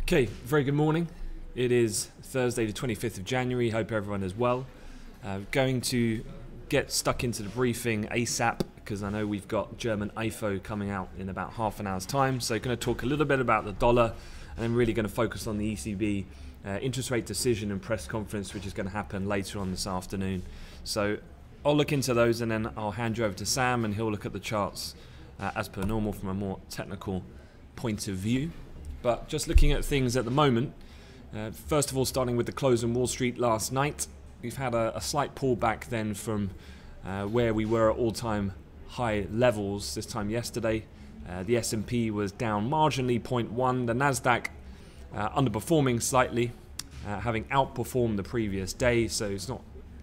Okay, very good morning. It is Thursday the 25th of January. Hope everyone is well. Going to get stuck into the briefing ASAP because I know we've got German IFO coming out in about half an hour's time. So going to talk a little bit about the dollar and then really going to focus on the ECB interest rate decision and press conference, which is going to happen later on this afternoon. So I'll look into those and then I'll hand you over to Sam and he'll look at the charts as per normal from a more technical point of view. But just looking at things at the moment, first of all, starting with the close on Wall Street last night, we've had a slight pullback then from where we were at all-time high levels this time yesterday. The S&P was down marginally 0.1, the Nasdaq underperforming slightly, having outperformed the previous day, so it's not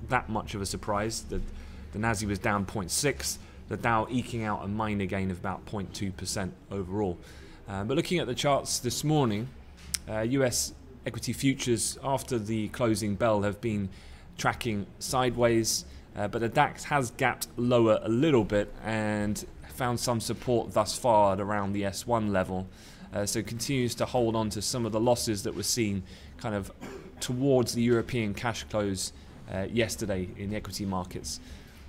that much of a surprise. The Nasdaq was down 0.6, the Dow eking out a minor gain of about 0.2% overall. But looking at the charts this morning, US equity futures after the closing bell have been tracking sideways, but the DAX has gapped lower a little bit and found some support thus far at around the S1 level. So continues to hold on to some of the losses that were seen kind of towards the European cash close yesterday in the equity markets.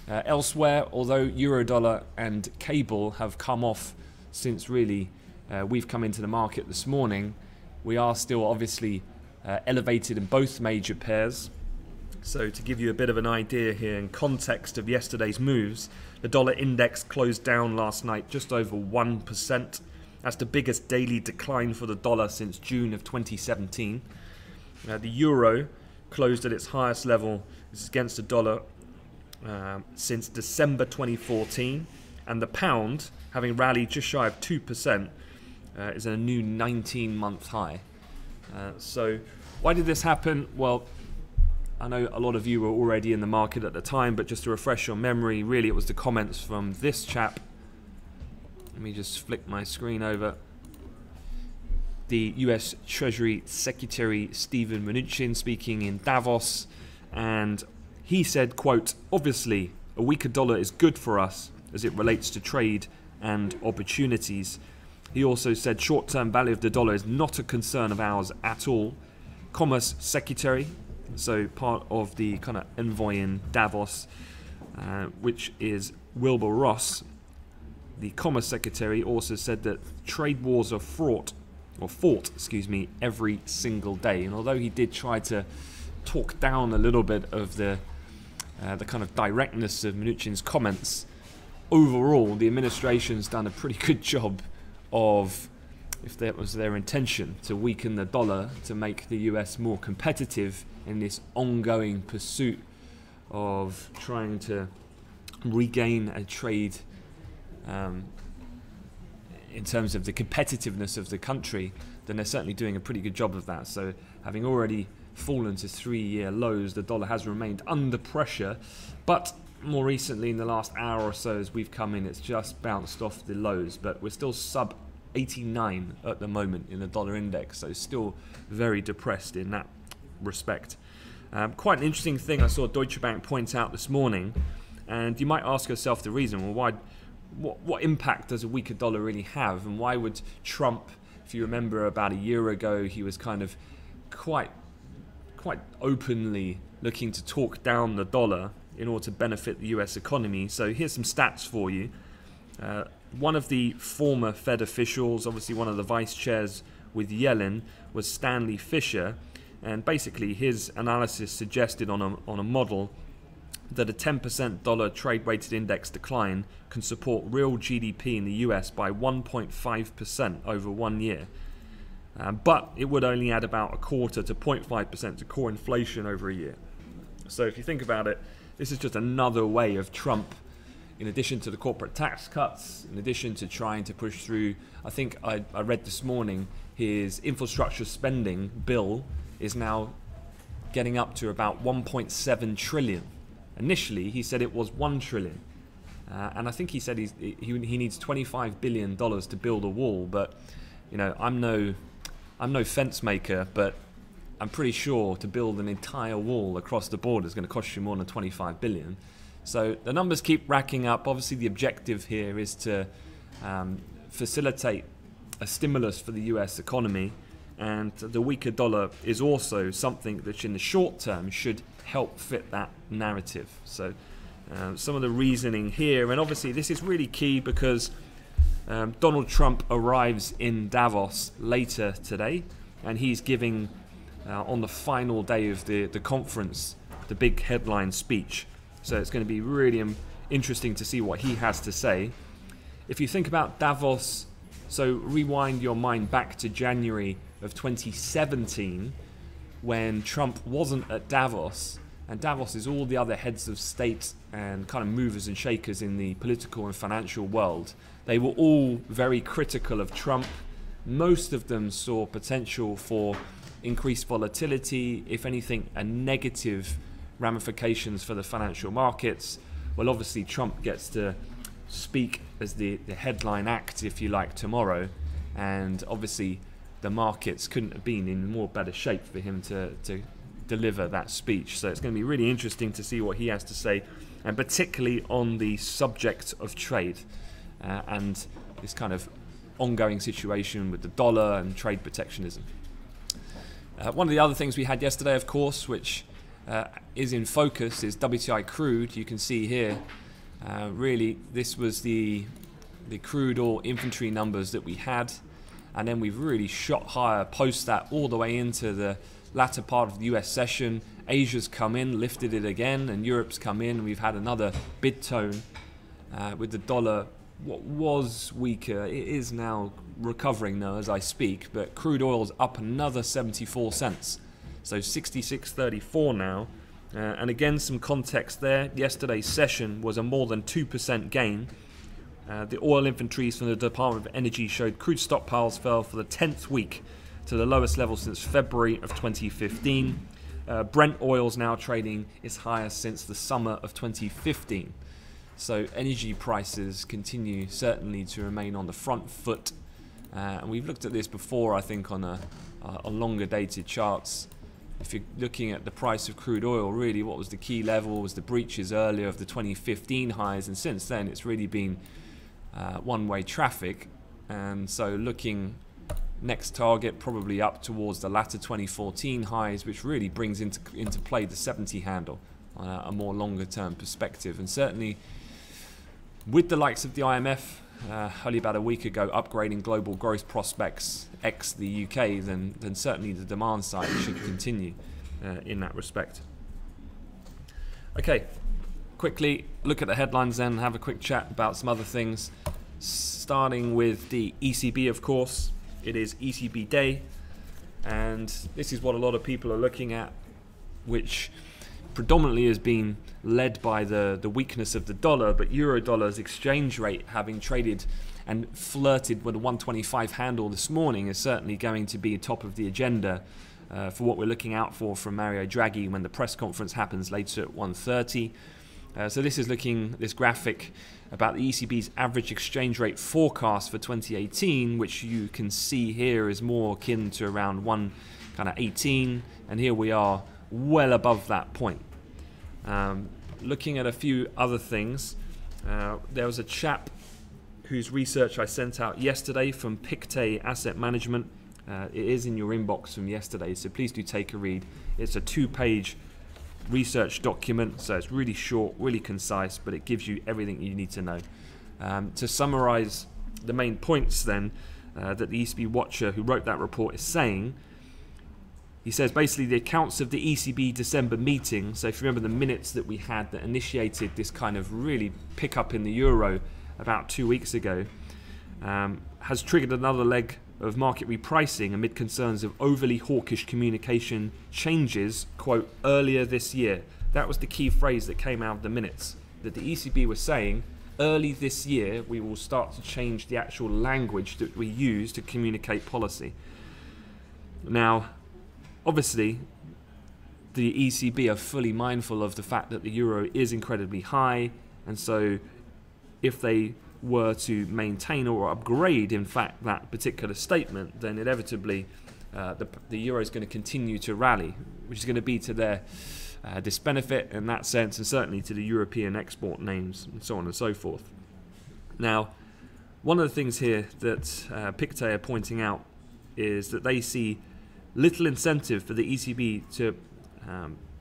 Elsewhere, although Eurodollar and cable have come off since really we've come into the market this morning, we are still obviously elevated in both major pairs. So to give you a bit of an idea here in context of yesterday's moves, the dollar index closed down last night just over 1%. That's the biggest daily decline for the dollar since June of 2017. The euro closed at its highest level against the dollar since December 2014, and the pound, having rallied just shy of 2%, is at a new 19-month high. So why did this happen? Well, I know a lot of you were already in the market at the time, but just to refresh your memory, really it was the comments from this chap. Let me just flick my screen over. The US Treasury Secretary Steven Mnuchin speaking in Davos, and he said, quote, "Obviously, a weaker dollar is good for us as it relates to trade and opportunities." He also said short-term value of the dollar is not a concern of ours at all. Commerce Secretary, so part of the kind of envoy in Davos, which is Wilbur Ross, the Commerce Secretary also said that trade wars are fought, every single day. And although he did try to talk down a little bit of the kind of directness of Mnuchin's comments, overall the administration's done a pretty good job of, if that was their intention, to weaken the dollar to make the US more competitive in this ongoing pursuit of trying to regain a trade in terms of the competitiveness of the country. Then they're certainly doing a pretty good job of that. So having already fallen to 3-year lows, the dollar has remained under pressure, but more recently in the last hour or so as we've come in, it's just bounced off the lows, but we're still sub 89 at the moment in the dollar index, so still very depressed in that respect. Quite an interesting thing I saw Deutsche Bank point out this morning, and you might ask yourself the reason, well, what impact does a weaker dollar really have, and why would Trump, if you remember about a year ago, he was kind of quite openly looking to talk down the dollar in order to benefit the US economy. So here's some stats for you. One of the former Fed officials, obviously one of the vice chairs with Yellen, was Stanley Fischer, and basically his analysis suggested on a model that a 10% dollar trade-weighted index decline can support real GDP in the US by 1.5% over 1 year. But it would only add about a quarter to 0.5% to core inflation over a year. So if you think about it, this is just another way of Trump, in addition to the corporate tax cuts, in addition to trying to push through, I think I read this morning, his infrastructure spending bill is now getting up to about 1.7 trillion. Initially, he said it was 1 trillion. And I think he said he needs $25 billion to build a wall. But, you know, I'm no fence maker, but I'm pretty sure to build an entire wall across the border is going to cost you more than 25 billion. So the numbers keep racking up. Obviously, the objective here is to facilitate a stimulus for the US economy, and the weaker dollar is also something that in the short term should help fit that narrative. So some of the reasoning here, and obviously this is really key because Donald Trump arrives in Davos later today, and he's giving on the final day of the conference the big headline speech. So it's going to be really interesting to see what he has to say. If you think about Davos, so rewind your mind back to January of 2017 when Trump wasn't at Davos, and Davos is all the other heads of state and kind of movers and shakers in the political and financial world. They were all very critical of Trump. Most of them saw potential for increased volatility, if anything, a negative ramifications for the financial markets. Well, obviously Trump gets to speak as the headline act, if you like, tomorrow, and obviously the markets couldn't have been in more better shape for him to deliver that speech. So it's going to be really interesting to see what he has to say, and particularly on the subject of trade and this kind of ongoing situation with the dollar and trade protectionism. One of the other things we had yesterday, of course, which is in focus, is WTI crude. You can see here, really, this was the crude oil inventory numbers that we had, and then we've really shot higher post that all the way into the latter part of the US session. Asia's come in, lifted it again, and Europe's come in. We've had another bid tone with the dollar. What was weaker, it is now recovering now as I speak, but crude oil's up another 74 cents. So 66.34 now. And again, some context there. Yesterday's session was a more than 2% gain. The oil inventories from the Department of Energy showed crude stockpiles fell for the 10th week to the lowest level since February of 2015. Brent oil's now trading its highest since the summer of 2015. So energy prices continue certainly to remain on the front foot. And we've looked at this before, I think, on longer dated charts. If you're looking at the price of crude oil, really what was the key level was the breaches earlier of the 2015 highs, and since then it's really been one-way traffic. And so looking next target probably up towards the latter 2014 highs, which really brings into play the 70 handle on a more longer term perspective. And certainly with the likes of the IMF only about a week ago upgrading global growth prospects ex the UK, then certainly the demand side should continue in that respect. Okay, quickly look at the headlines then, have a quick chat about some other things. Starting with the ECB, of course. It is ECB day, and this is what a lot of people are looking at, which predominantly has been led by the weakness of the dollar, but euro-dollar's exchange rate having traded and flirted with a 125 handle this morning is certainly going to be top of the agenda for what we're looking out for from Mario Draghi when the press conference happens later at 1:30. So this is this graphic about the ECB's average exchange rate forecast for 2018, which you can see here is more akin to around 1.18, and here we are well above that point. Looking at a few other things, there was a chap whose research I sent out yesterday from Pictet Asset Management. It is in your inbox from yesterday, so please do take a read. It's a 2-page research document, so it's really short, really concise, but it gives you everything you need to know. To summarize the main points then that the ECB watcher who wrote that report is saying, he says basically the accounts of the ECB December meeting, so if you remember the minutes that we had that initiated this kind of really pick up in the euro about 2 weeks ago, has triggered another leg of market repricing amid concerns of overly hawkish communication changes, quote, earlier this year. That was the key phrase that came out of the minutes, that the ECB was saying, early this year we will start to change the actual language that we use to communicate policy. Now, obviously, the ECB are fully mindful of the fact that the euro is incredibly high, and so if they were to maintain or upgrade, in fact, that particular statement, then inevitably the euro is going to continue to rally, which is going to be to their disbenefit in that sense, and certainly to the European export names, and so on and so forth. Now, one of the things here that Pictet are pointing out is that they see little incentive for the ECB to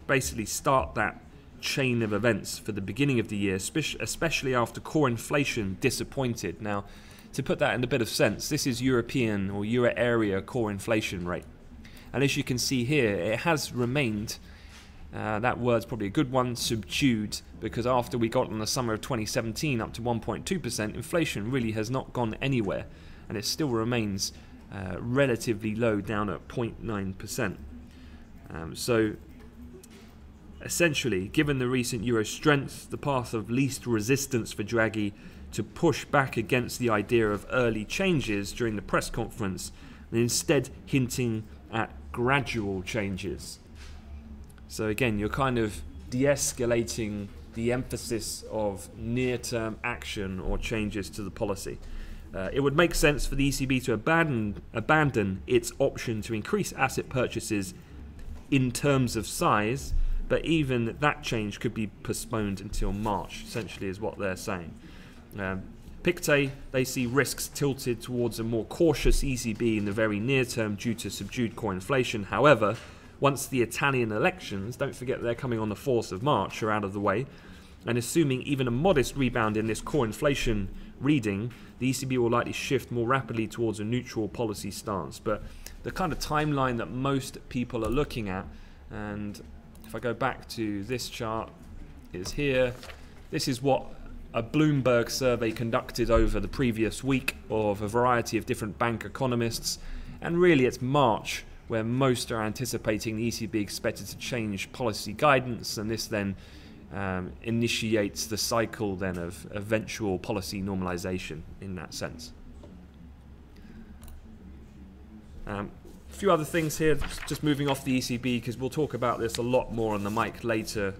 basically start that chain of events for the beginning of the year, especially after core inflation disappointed. Now, to put that in a bit of sense, this is European or Euro area core inflation rate. And as you can see here, it has remained, that word's probably a good one, subdued, because after we got in the summer of 2017 up to 1.2%, inflation really has not gone anywhere, and it still remains relatively low, down at 0.9%. So essentially, given the recent euro strength, the path of least resistance for Draghi to push back against the idea of early changes during the press conference, and instead hinting at gradual changes. So again, you're kind of de-escalating the emphasis of near-term action or changes to the policy. It would make sense for the ECB to abandon its option to increase asset purchases in terms of size, but even that change could be postponed until March, essentially is what they're saying. Pictet, they see risks tilted towards a more cautious ECB in the very near term due to subdued core inflation. However, once the Italian elections, don't forget they're coming on the 4th of March, are out of the way, and assuming even a modest rebound in this core inflation reading, the ECB will likely shift more rapidly towards a neutral policy stance. But the kind of timeline that most people are looking at, and if I go back to this chart, is here. This is what a Bloomberg survey conducted over the previous week of a variety of different bank economists, and really it's March where most are anticipating the ECB expected to change policy guidance, and this then initiates the cycle then of eventual policy normalization in that sense. A few other things here, just moving off the ECB, because we'll talk about this a lot more on the mic later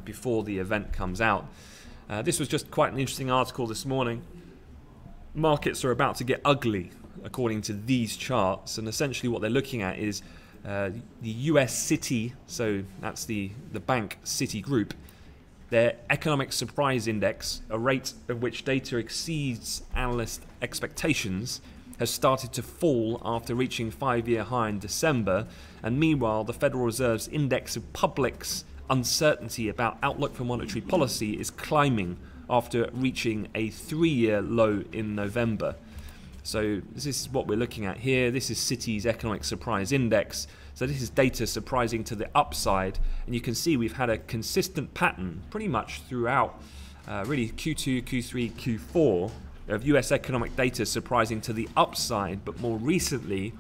before the event comes out. This was just quite an interesting article this morning. Markets are about to get ugly, according to these charts, and essentially what they're looking at is the US Citi, so that's the bank Citigroup, their economic surprise index, a rate at which data exceeds analyst expectations, has started to fall after reaching 5-year high in December, and meanwhile the Federal Reserve's index of public's uncertainty about outlook for monetary policy is climbing after reaching a 3-year low in November. So this is what we're looking at here. This is Citi's economic surprise index. So this is data surprising to the upside, and you can see we've had a consistent pattern pretty much throughout really Q2, Q3, Q4 of US economic data surprising to the upside, but more recently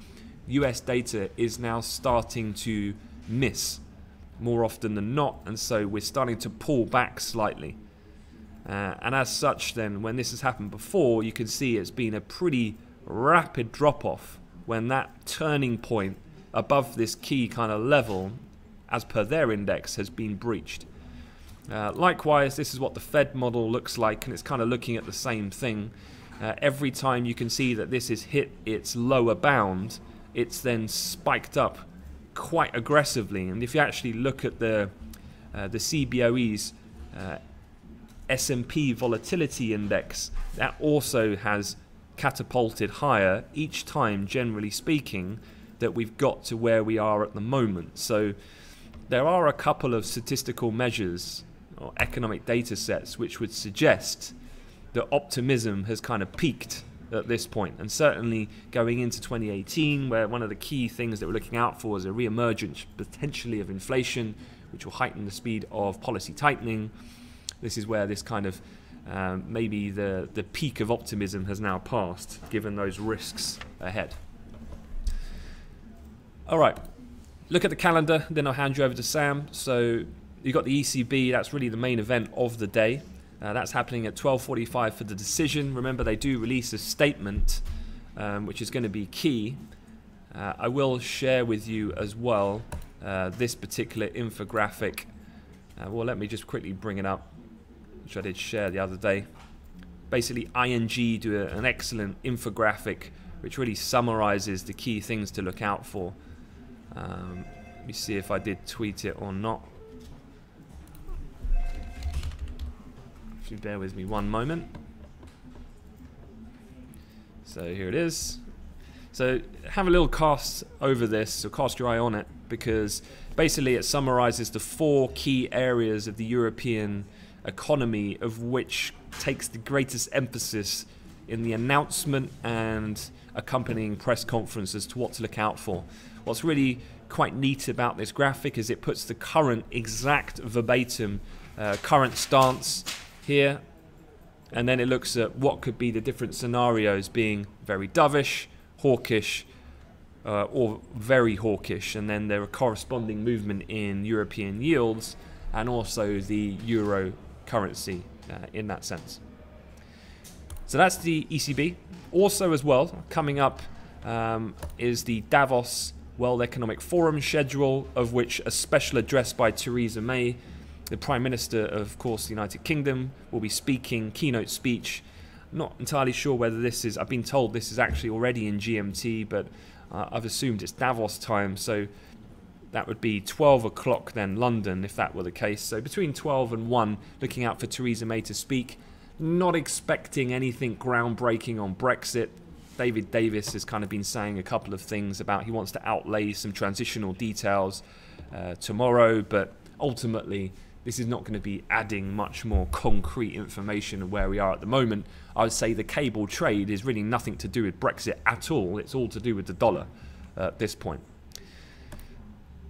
US data is now starting to miss more often than not, and so we're starting to pull back slightly. And as such then, when this has happened before, you can see it's been a pretty rapid drop-off when that turning point above this key kind of level, as per their index, has been breached. Likewise, this is what the Fed model looks like, and it's kind of looking at the same thing. Every time you can see that this has hit its lower bound, it's then spiked up quite aggressively. And if you actually look at the CBOE's S&P volatility index, that also has catapulted higher each time, generally speaking, that we've got to where we are at the moment. So there are a couple of statistical measures or economic data sets which would suggest that optimism has kind of peaked at this point, and certainly going into 2018, where one of the key things that we're looking out for is a re-emergence potentially of inflation, which will heighten the speed of policy tightening. This is where this kind of maybe the peak of optimism has now passed, given those risks ahead. All right, look at the calendar, then I'll hand you over to Sam. So you've got the ECB, that's really the main event of the day. That's happening at 12:45 for the decision. Remember, they do release a statement, which is going to be key. I will share with you as well this particular infographic. Well, let me just quickly bring it up, which I did share the other day. Basically, ING do an excellent infographic which really summarizes the key things to look out for. Let me see if I did tweet it or not. If you bear with me one moment. So here it is. So have a little cast over this, or cast your eye on it, because basically it summarizes the 4 key areas of the European economy of which takes the greatest emphasis in the announcement and accompanying press conference as to what to look out for. What's really quite neat about this graphic is it puts the current exact verbatim current stance here, and then it looks at what could be the different scenarios, being very dovish, hawkish, or very hawkish, and then there are corresponding movement in European yields and also the euro currency in that sense. So that's the ECB. Also as well, coming up is the Davos World Economic Forum schedule, of which a special address by Theresa May, the Prime Minister of course the United Kingdom, will be speaking, keynote speech. Not entirely sure whether this is, I've been told this is actually already in GMT, but I've assumed it's Davos time, so that would be 12 o'clock then London if that were the case. So between 12 and 1, looking out for Theresa May to speak. Not expecting anything groundbreaking on Brexit. David Davis has kind of been saying a couple of things about he wants to outlay some transitional details tomorrow, but ultimately this is not going to be adding much more concrete information of where we are at the moment. I would say the cable trade is really nothing to do with Brexit at all. It's all to do with the dollar at this point.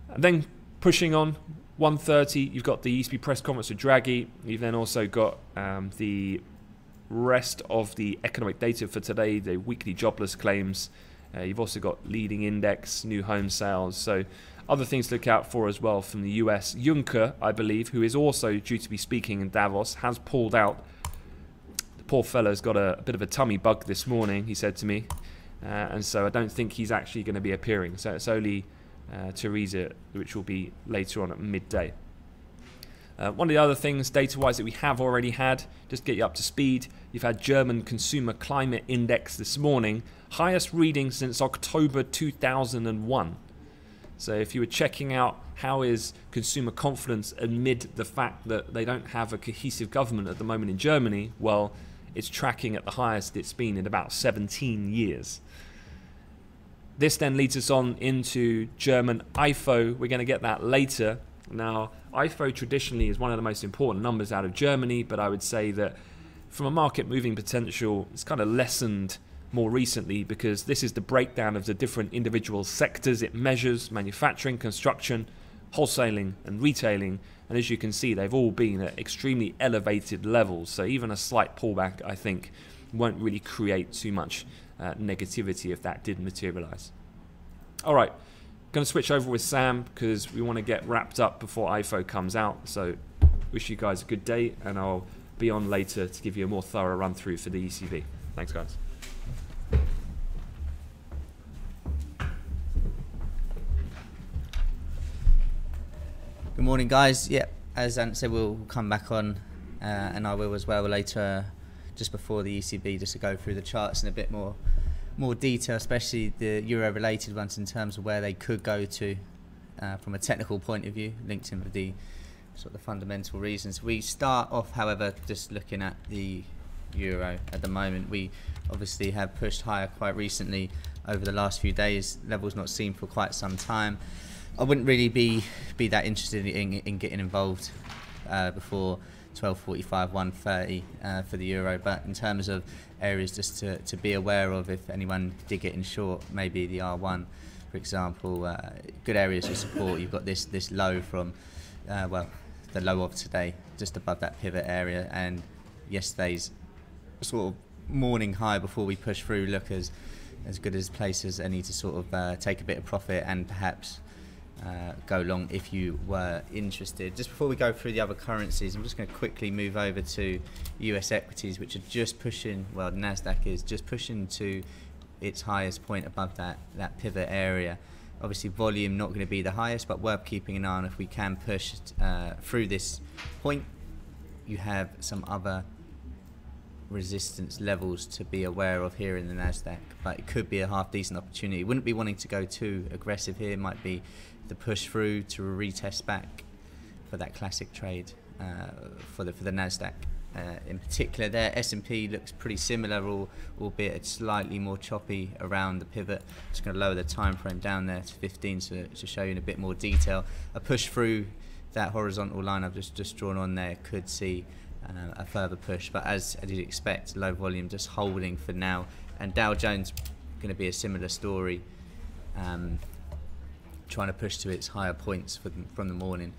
And then pushing on, 1:30, you've got the ECB press conference with Draghi. You've then also got the rest of the economic data for today, the weekly jobless claims. You've also got leading index, new home sales. So other things to look out for as well from the US. Juncker, I believe, who is also due to be speaking in Davos, has pulled out. The poor fellow's got a bit of a tummy bug this morning, he said to me. And so I don't think he's actually going to be appearing. So it's only Theresa, which will be later on at midday. One of the other things data-wise that we have already had, just to get you up to speed, you've had German Consumer Climate Index this morning, highest reading since October 2001. So if you were checking out how is consumer confidence amid the fact that they don't have a cohesive government at the moment in Germany, well, it's tracking at the highest it's been in about 17 years. This then leads us on into German IFO. We're going to get that later. Now, IFO traditionally is one of the most important numbers out of Germany, but I would say that from a market moving potential, it's kind of lessened more recently because this is the breakdown of the different individual sectors it measures: manufacturing, construction, wholesaling and retailing. And as you can see, they've all been at extremely elevated levels. So even a slight pullback, I think, won't really create too much negativity if that did materialize. All right, going to switch over with Sam because we want to get wrapped up before IFO comes out. So wish you guys a good day, and I'll be on later to give you a more thorough run through for the ECB. Thanks, guys. Good morning, guys. Yeah, as Ant said, we'll come back on, and I will as well later, just before the ECB, just to go through the charts in a bit more detail, especially the euro-related ones in terms of where they could go to from a technical point of view, linked in with the sort of the fundamental reasons. We start off, however, just looking at the euro at the moment. We obviously have pushed higher quite recently over the last few days, levels not seen for quite some time. I wouldn't really be that interested in getting involved before 12:45, 1:30 for the euro, but in terms of areas just to be aware of if anyone did get in short, maybe the R1, for example, good areas of support. You've got this low from, well, the low of today, just above that pivot area, and yesterday's sort of morning high before we push through look as good as places any to sort of take a bit of profit and perhaps go long if you were interested. Just before we go through the other currencies, I'm just going to quickly move over to US equities, which are just pushing, well, NASDAQ is just pushing to its highest point above that pivot area. Obviously volume not going to be the highest, but worth keeping an eye on. If we can push through this point, you have some other resistance levels to be aware of here in the NASDAQ, but it could be a half decent opportunity. Wouldn't be wanting to go too aggressive here. Might be the push through to retest back for that classic trade for the NASDAQ. in particular there. S&P looks pretty similar, albeit it's slightly more choppy around the pivot. Just going to lower the time frame down there to 15 to show you in a bit more detail. A push through that horizontal line I've just drawn on there could see a further push, but as you'd expect, low volume just holding for now. And Dow Jones going to be a similar story, trying to push to its higher points from the morning.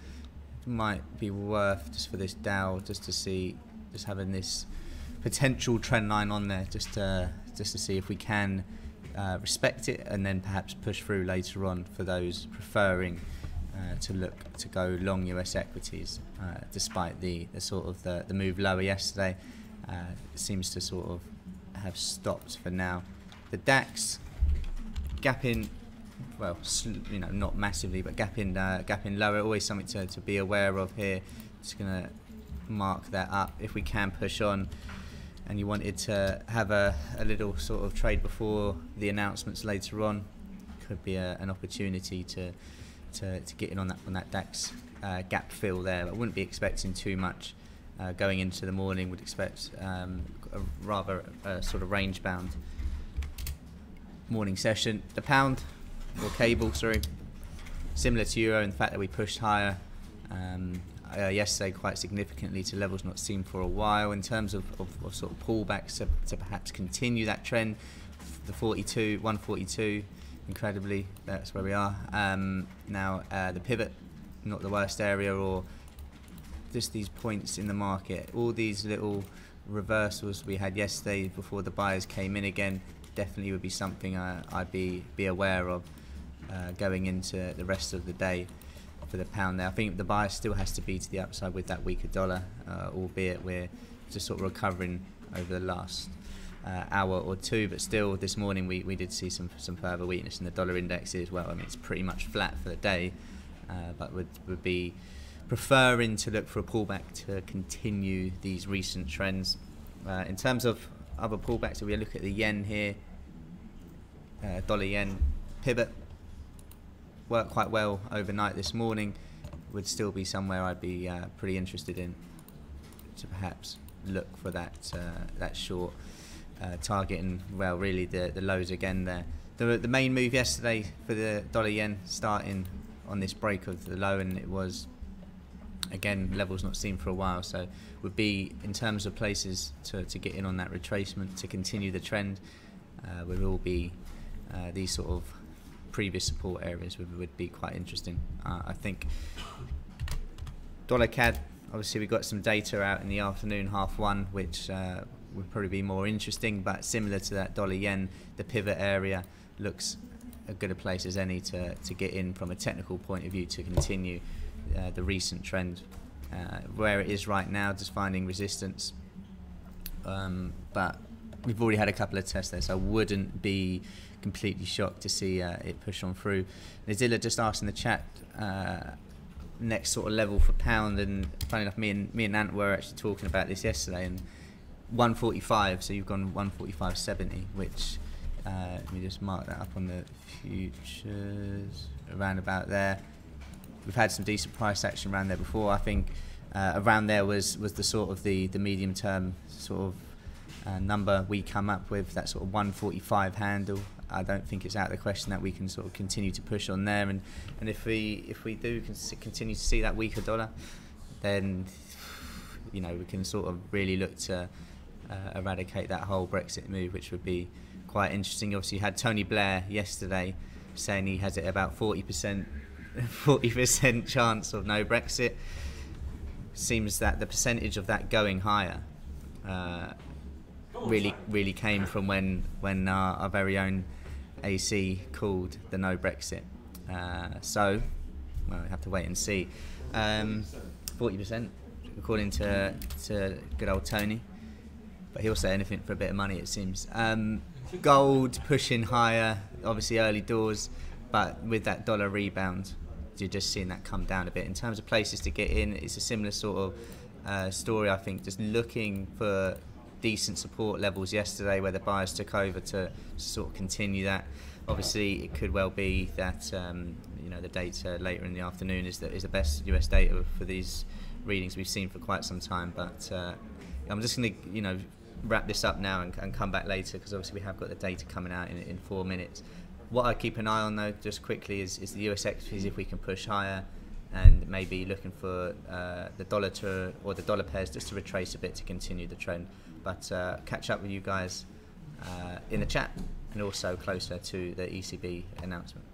It might be worth, just for this Dow, just to see, just having this potential trend line on there, just to see if we can respect it and then perhaps push through later on for those preferring to look to go long US equities, despite the sort of the move lower yesterday. It seems to sort of have stopped for now. The DAX gapping, well, you know, not massively, but gapping lower. Always something to be aware of here. Just gonna mark that up. If we can push on, and you wanted to have a little sort of trade before the announcements later on, could be an opportunity to get in on that DAX gap fill there. But I wouldn't be expecting too much going into the morning. Would expect a rather sort of range bound morning session. The pound, or cable, sorry, similar to euro in the fact that we pushed higher yesterday quite significantly to levels not seen for a while. In terms of sort of pullbacks to perhaps continue that trend, the 142, incredibly, that's where we are. Now the pivot, not the worst area, or just these points in the market, all these little reversals we had yesterday before the buyers came in again, definitely would be something I'd be aware of going into the rest of the day for the pound there. I think the bias still has to be to the upside with that weaker dollar, albeit we're just sort of recovering over the last hour or two, but still this morning we did see some further weakness in the dollar index as well. I mean, it's pretty much flat for the day, but would be preferring to look for a pullback to continue these recent trends. In terms of other pullbacks, if we look at the yen here, dollar yen pivot worked quite well overnight this morning. Would still be somewhere I'd be pretty interested in to perhaps look for that short target, and well, really the lows again there. The main move yesterday for the dollar yen starting on this break of the low, and it was again levels not seen for a while, so would be in terms of places to get in on that retracement to continue the trend, would all be these sort of previous support areas would be quite interesting. I think dollar CAD, obviously we got some data out in the afternoon, 1:30, which would probably be more interesting, but similar to that dollar yen, the pivot area looks as good a place as any to get in from a technical point of view to continue the recent trend. Where it is right now, just finding resistance, but we've already had a couple of tests there, so I wouldn't be completely shocked to see it push on through. Nazilla just asked in the chat next sort of level for pound, and funny enough, me and Ant were actually talking about this yesterday, and 145, so you've gone 145.70, which let me just mark that up on the futures, around about there. We've had some decent price action around there before. I think around there was the sort of the medium term sort of number we come up with, that sort of 145 handle. I don't think it's out of the question that we can sort of continue to push on there, and if we do continue to see that weaker dollar, then you know we can sort of really look to eradicate that whole Brexit move, which would be quite interesting. Obviously, you had Tony Blair yesterday saying he has it about 40% chance of no Brexit. Seems that the percentage of that going higher really came from when our very own AC called the no Brexit. So, well, we have to wait and see. 40%, according to good old Tony, but he'll say anything for a bit of money, it seems. Gold pushing higher, obviously early doors, but with that dollar rebound, you're just seeing that come down a bit. In terms of places to get in, it's a similar sort of story, I think, just looking for decent support levels yesterday where the buyers took over to sort of continue that. Obviously, it could well be that you know, the data later in the afternoon is the best US data for these readings we've seen for quite some time, but I'm just going to wrap this up now and come back later, because obviously we have got the data coming out in 4 minutes. What I keep an eye on though, just quickly, is the US equities, if we can push higher, and maybe looking for the dollar or the dollar pairs just to retrace a bit to continue the trend. But catch up with you guys in the chat and also closer to the ECB announcement.